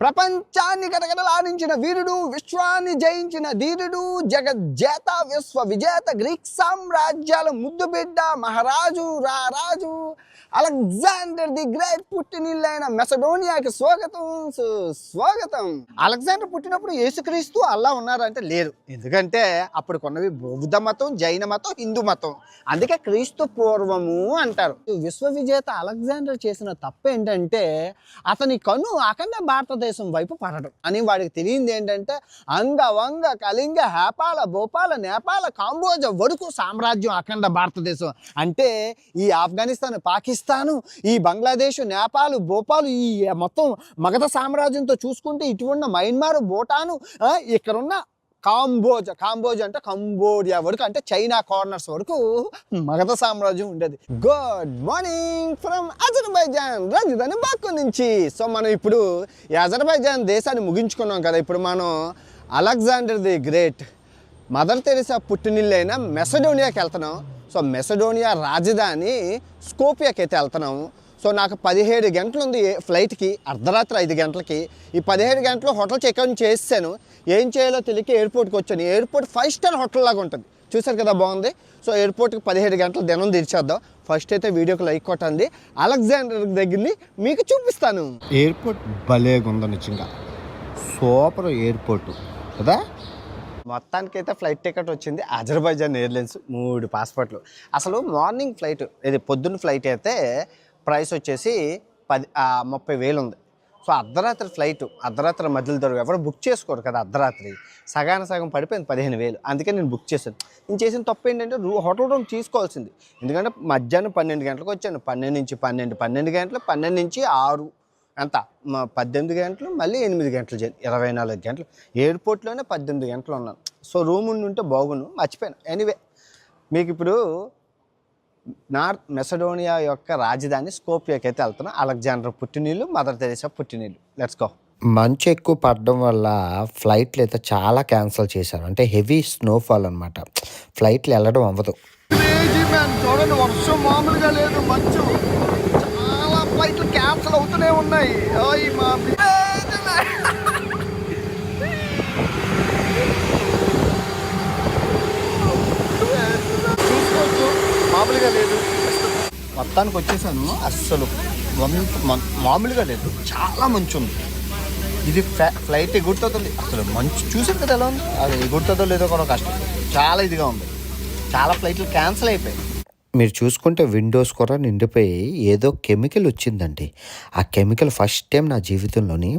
ప్రపంచాన్ని గడగడలాడించిన వీరుడు, విశ్వాన్ని జయించిన ధీరుడు, జగజ్జేత విశ్వ విజేత గ్రీక్ సామ్రాజ్యాల ముద్దుబిడ్డ మహారాజు రారాజు అలెగ్జాండర్ ది గ్రేట్ పుట్టినిల్లైన మెసడోనియాకి స్వాగతం సుస్వాగతం. అలెగ్జాండర్ పుట్టినప్పుడు యేసుక్రీస్తు అల్లా ఉన్నారంటే లేరు. ఎందుకంటే అప్పుడు కొన్నవి బౌద్ధ మతం, జైన మతం, హిందూ మతం. అందుకే క్రీస్తు పూర్వము అంటారు. విశ్వ విజేత అలెగ్జాండర్ చేసిన తప్పు ఏంటంటే అతని కన్ను అఖండ భారతదేశం వైపు పడడం అని. వాడికి తెలియంది ఏంటంటే అంగ వంగ కళింగ హేపాల భోపాల నేపాల కాంబోజ వడుకు సామ్రాజ్యం అఖండ భారతదేశం అంటే ఈ ఆఫ్ఘనిస్తాన్, పాకిస్తాను, ఈ బంగ్లాదేశ్, నేపాల్, భోపాల్, ఈ మొత్తం మగధ సామ్రాజ్యంతో చూసుకుంటే ఇటువంటి మయన్మార్, భూటాను, ఇక్కడున్న కాంబోజ్ అంటే కంబోడియా వరకు, అంటే చైనా కార్నర్స్ వరకు మగధ సామ్రాజ్యం ఉండేది. గుడ్ మార్నింగ్ ఫ్రమ్ అజర్బైజాన్, రాజధాని బాకు నుంచి. సో మనం ఇప్పుడు ఈ అజర్బైజాన్ దేశాన్ని ముగించుకున్నాం కదా. ఇప్పుడు మనం Alexander the great, mother Teresa పుట్టినిల్లైన మెసడోనియాకి వెళ్తున్నాం. సో మెసడోనియా రాజధాని స్కోపియాకి అయితే వెళ్తున్నాము. సో నాకు 17 గంటలు ఉంది ఫ్లైట్కి, అర్ధరాత్రి 5 గంటలకి. ఈ 17 గంటలు హోటల్ చెక్అవుట్ చేసాను. ఏం చేయాలో తెలియక ఎయిర్పోర్ట్కి వచ్చాను. ఎయిర్పోర్ట్ 5 స్టార్ హోటల్ లాగా ఉంటుంది, చూసారు కదా, బాగుంది. సో ఎయిర్పోర్ట్కి 17 గంటలు దినం తీర్చేద్దాం. ఫస్ట్ అయితే వీడియోకి లైక్ కొట్టండి. అలెగ్జాండర్ దగ్గరని మీకు చూపిస్తాను. ఎయిర్పోర్ట్ భలేగా ఉంది నిజంగా, సూపర్ ఎయిర్పోర్ట్ కదా. మొత్తానికి అయితే ఫ్లైట్ టికెట్ వచ్చింది అజర్బైజాన్ ఎయిర్లైన్స్, 3 పాస్పోర్ట్లు. అసలు మార్నింగ్ ఫ్లైట్, ఇది పొద్దున్న ఫ్లైట్ అయితే ప్రైస్ వచ్చేసి 30,000 ఉంది. సో అర్ధరాత్రి ఫ్లైట్, అర్ధరాత్రి మధ్యలో దొరకు ఎవరు బుక్ చేసుకోరు కదా. అర్ధరాత్రి సగం పడిపోయింది 15,000. అందుకే నేను బుక్ చేశాను. నేను చేసిన తప్పు ఏంటంటే హోటల్ రూమ్ తీసుకోవాల్సింది. ఎందుకంటే మధ్యాహ్నం 12 గంటలకు వచ్చాను. 12 నుంచి 12 గంటలు, 12 నుంచి 6 ఎంత 18 గంటలు, మళ్ళీ 8 గంటలు చేయాలి, 24 గంటలు ఎయిర్పోర్ట్లోనే 18 గంటలు ఉన్నాను. సో రూమ్ ఉంటే బాగుండు, మర్చిపోయాను. ఎనీవే మీకు ఇప్పుడు నార్త్ మెసడోనియా యొక్క రాజధాని స్కోపియాకి అయితే వెళ్తున్నాం. అలెగ్జాండర్ పుట్టినీళ్ళు, మదర్ తెరెసా పుట్టినీళ్ళు. Let's go. మంచు ఎక్కువ పడడం వల్ల ఫ్లైట్లు అయితే చాలా క్యాన్సిల్ చేశారు. అంటే హెవీ స్నోఫాల్ అనమాట, ఫ్లైట్లు వెళ్ళడం అవ్వదు. చూడండి, వర్షం మామూలుగా లేదు, మంచు, చాలా ఫ్లైట్లు క్యాన్సిల్ అవుతూనే ఉన్నాయి. చూసుకోవచ్చు, మామూలుగా లేదు. మొత్తానికి వచ్చేసాను. అస్సలు మామూలుగా లేదు, చాలా మంచు ఉంది. ఇది ఫ్లైట్ ఎగురుతుందో, అసలు మంచు చూసారు కదా ఎలా ఉంది. అది ఎగురుతుందో లేదో కూడా కష్టం, చాలా ఇదిగా ఉంది. చాలా ఫ్లైట్లు క్యాన్సిల్ అయిపోయాయి. మీరు చూసుకుంటే విండోస్ కూడా నిండిపోయి ఏదో కెమికల్ వచ్చిందండి. ఆ కెమికల్ ఫస్ట్ టైం నా జీవితంలోని